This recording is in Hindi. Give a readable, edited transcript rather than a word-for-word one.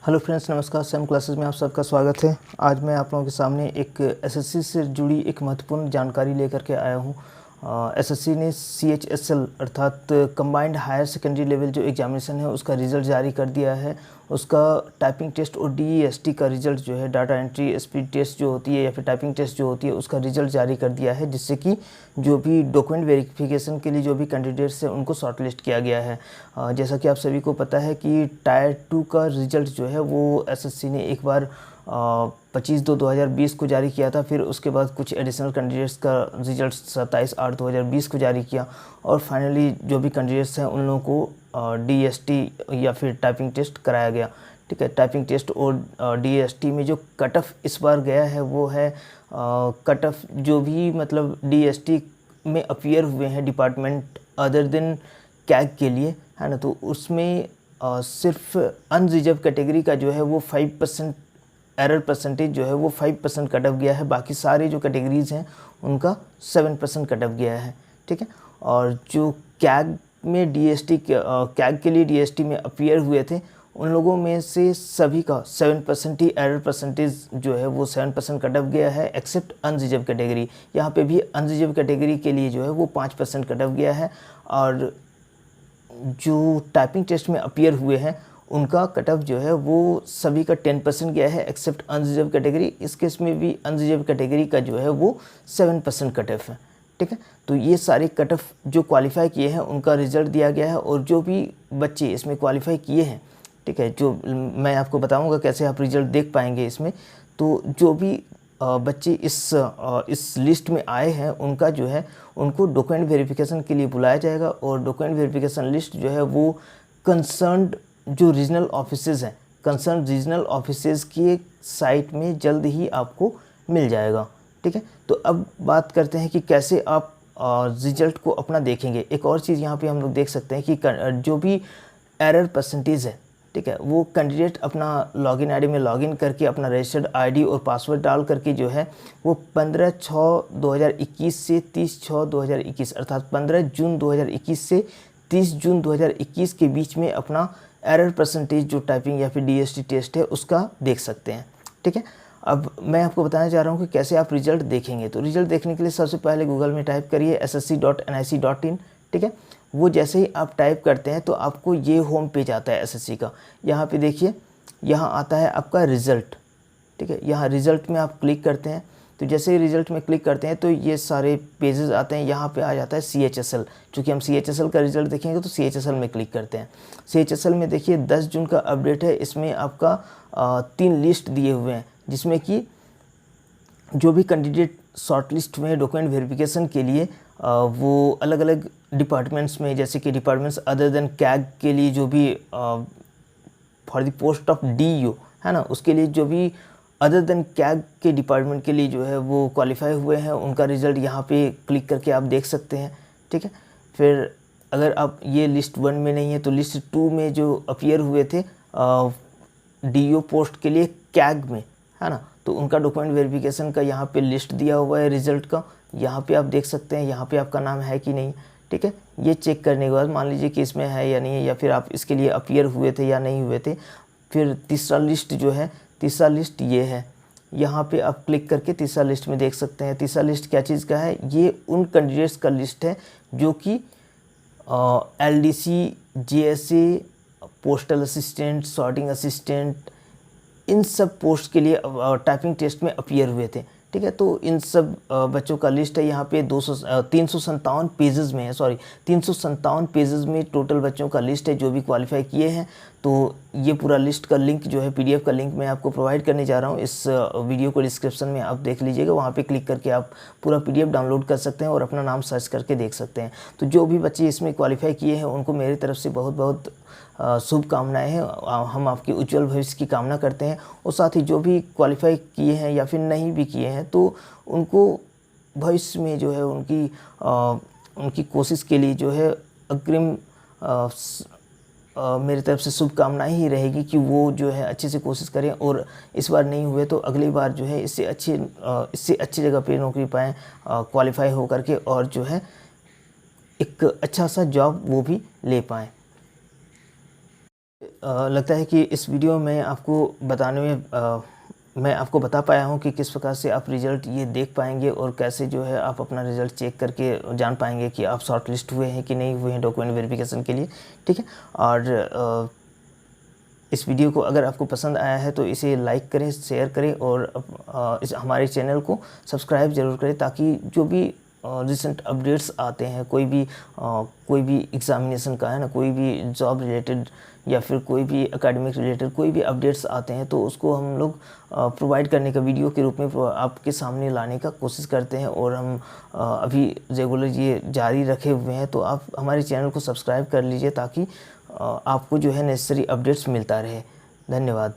हेलो फ्रेंड्स, नमस्कार। सैम क्लासेस में आप सबका स्वागत है। आज मैं आप लोगों के सामने एक एसएससी से जुड़ी एक महत्वपूर्ण जानकारी लेकर के आया हूँ। एसएससी ने CHSL अर्थात कंबाइंड हायर सेकेंडरी लेवल जो एग्जामिनेशन है उसका रिज़ल्ट जारी कर दिया है। उसका टाइपिंग टेस्ट और DEST का रिज़ल्ट जो है, डाटा एंट्री स्पीड टेस्ट जो होती है या फिर टाइपिंग टेस्ट जो होती है, उसका रिज़ल्ट जारी कर दिया है, जिससे कि जो भी डॉक्यूमेंट वेरिफिकेशन के लिए जो भी कैंडिडेट्स हैं उनको शॉर्टलिस्ट किया गया है। जैसा कि आप सभी को पता है कि टायर 2 का रिज़ल्ट जो है वो एसएससी ने एक बार 25/2/2020 को जारी किया था। फिर उसके बाद कुछ एडिशनल कैंडिडेट्स का रिज़ल्ट 27/8/2020 को जारी किया और फाइनली जो भी कैंडिडेट्स हैं उन लोगों को DST या फिर टाइपिंग टेस्ट कराया गया। ठीक है, टाइपिंग टेस्ट और DST में जो कट ऑफ इस बार गया है वो है कट ऑफ जो भी मतलब DST में अपीयर हुए हैं डिपार्टमेंट अदर देन कैग के लिए, है ना, तो उसमें सिर्फ अनरिजर्व कैटेगरी का जो है वो 5% एरर परसेंटेज जो है वो 5% कट ऑफ गया है। बाकी सारे जो कैटेगरीज़ हैं उनका 7% कट ऑफ गया है। ठीक है, और जो कैग में कैग के लिए DST में अपीयर हुए थे उन लोगों में से सभी का 7% ही एरर परसेंटेज जो है वो 7% कट ऑफ गया है, एक्सेप्ट अनरिजर्व कैटेगरी। यहाँ पे भी अनरिजर्व कैटेगरी के लिए जो है वो 5% कट ऑफ गया है। और जो टाइपिंग टेस्ट में अपीयर हुए हैं उनका कट ऑफ जो है वो सभी का 10% गया है, एक्सेप्ट अनरिजर्व कैटेगरी। इस केस में भी अनरिजर्व कैटेगरी का जो है वो 7% कट ऑफ है। ठीक है, तो ये सारे कट ऑफ जो क्वालिफाई किए हैं उनका रिजल्ट दिया गया है। और जो भी बच्चे इसमें क्वालिफाई किए हैं, ठीक है, जो मैं आपको बताऊंगा कैसे आप रिजल्ट देख पाएंगे इसमें। तो जो भी बच्चे इस लिस्ट में आए हैं उनका जो है उनको डॉक्यूमेंट वेरिफिकेशन के लिए बुलाया जाएगा। और डॉक्यूमेंट वेरिफिकेशन लिस्ट जो है वो कंसर्न्ड जो रीजनल ऑफिसेज हैं, कंसर्न रीजनल ऑफिसेज की साइट में जल्द ही आपको मिल जाएगा। ठीक है, तो अब बात करते हैं कि कैसे आप रिजल्ट को अपना देखेंगे। एक और चीज़ यहाँ पे हम लोग देख सकते हैं कि जो भी एरर परसेंटेज है, ठीक है, वो कैंडिडेट अपना लॉगिन आईडी में लॉगिन करके अपना रजिस्टर्ड आईडी और पासवर्ड डाल करके जो है वो 15/6/2021 से 30/6/2021 अर्थात 15 जून 2021 से 30 जून 2021 के बीच में अपना एरर परसेंटेज जो टाइपिंग या फिर DST टेस्ट है उसका देख सकते हैं। ठीक है, अब मैं आपको बताना चाह रहा हूँ कि कैसे आप रिजल्ट देखेंगे। तो रिजल्ट देखने के लिए सबसे पहले गूगल में टाइप करिए ssc.nic.in। ठीक है, वो जैसे ही आप टाइप करते हैं तो आपको ये होम पेज आता है एसएससी का। यहाँ पे देखिए, यहाँ आता है आपका रिज़ल्ट। ठीक है, यहाँ रिज़ल्ट में आप क्लिक करते हैं तो जैसे ही रिज़ल्ट में क्लिक करते हैं तो ये सारे पेजेस आते हैं। यहाँ पे आ जाता है CHSL। चूँकि हम CHSL का रिज़ल्ट देखेंगे तो CHSL में क्लिक करते हैं। CHSL में देखिए 10 जून का अपडेट है। इसमें आपका 3 लिस्ट दिए हुए हैं, जिसमें कि जो भी कैंडिडेट शॉर्टलिस्ट हुए हैं डॉक्यूमेंट वेरिफिकेशन के लिए वो अलग अलग डिपार्टमेंट्स में, जैसे कि डिपार्टमेंट्स अदर देन कैग के लिए जो भी for the post of DEO है ना, उसके लिए जो भी अदर देन कैग के डिपार्टमेंट के लिए जो है वो क्वालिफाई हुए हैं उनका रिज़ल्ट यहाँ पे क्लिक करके आप देख सकते हैं। ठीक है, फिर अगर आप ये लिस्ट 1 में नहीं है तो लिस्ट 2 में जो अपीयर हुए थे DEO पोस्ट के लिए कैग में, है ना, तो उनका डॉक्यूमेंट वेरिफिकेशन का यहाँ पे लिस्ट दिया हुआ है रिज़ल्ट का। यहाँ पे आप देख सकते हैं यहाँ पे आपका नाम है कि नहीं। ठीक है, ये चेक करने के बाद मान लीजिए कि इसमें है या नहीं है, या फिर आप इसके लिए अपीयर हुए थे या नहीं हुए थे। फिर तीसरा लिस्ट जो है, तीसरा लिस्ट ये है। यहाँ पे आप क्लिक करके तीसरा लिस्ट में देख सकते हैं। तीसरा लिस्ट क्या चीज़ का है, ये उन कैंडिडेट्स का लिस्ट है जो कि LDC, JSA, postal assistant, sorting assistant, इन सब पोस्ट के लिए टाइपिंग टेस्ट में अपीयर हुए थे। ठीक है, तो इन सब बच्चों का लिस्ट है यहाँ पे 357 पेजेस में है, 357 पेजेस में टोटल बच्चों का लिस्ट है जो भी क्वालिफाई किए हैं। तो ये पूरा लिस्ट का लिंक जो है, PDF का लिंक मैं आपको प्रोवाइड करने जा रहा हूँ। इस वीडियो को डिस्क्रिप्शन में आप देख लीजिएगा, वहाँ पे क्लिक करके आप पूरा PDF डाउनलोड कर सकते हैं और अपना नाम सर्च करके देख सकते हैं। तो जो भी बच्चे इसमें क्वालिफाई किए हैं उनको मेरी तरफ से बहुत बहुत शुभकामनाएं हैं। हम आपके उज्जवल भविष्य की कामना करते हैं। और साथ ही जो भी क्वालिफाई किए हैं या फिर नहीं भी किए हैं तो उनको भविष्य में जो है उनकी कोशिश के लिए जो है अग्रिम मेरी तरफ से शुभकामनाएं ही रहेगी कि वो जो है अच्छे से कोशिश करें और इस बार नहीं हुए तो अगली बार जो है इससे अच्छी जगह पे नौकरी पाएँ, क्वालिफाई हो करके, और जो है एक अच्छा सा जॉब वो भी ले पाएँ। लगता है कि इस वीडियो में आपको बताने में मैं आपको बता पाया हूँ कि किस प्रकार से आप रिज़ल्ट ये देख पाएंगे और कैसे जो है आप अपना रिज़ल्ट चेक करके जान पाएंगे कि आप शॉर्ट लिस्ट हुए हैं कि नहीं हुए हैं डॉक्यूमेंट वेरिफिकेशन के लिए। ठीक है, और इस वीडियो को अगर आपको पसंद आया है तो इसे लाइक करें, शेयर करें और हमारे चैनल को सब्सक्राइब ज़रूर करें, ताकि जो भी रिसेंट अपडेट्स आते हैं, कोई भी एग्ज़ामिनेशन का है ना, कोई भी जॉब रिलेटेड या फिर कोई भी एकेडमिक रिलेटेड कोई भी अपडेट्स आते हैं, तो उसको हम लोग प्रोवाइड करने का वीडियो के रूप में आपके सामने लाने का कोशिश करते हैं। और हम अभी रेगुलर ये जारी रखे हुए हैं, तो आप हमारे चैनल को सब्सक्राइब कर लीजिए ताकि आपको जो है नेसेसरी अपडेट्स मिलता रहे। धन्यवाद।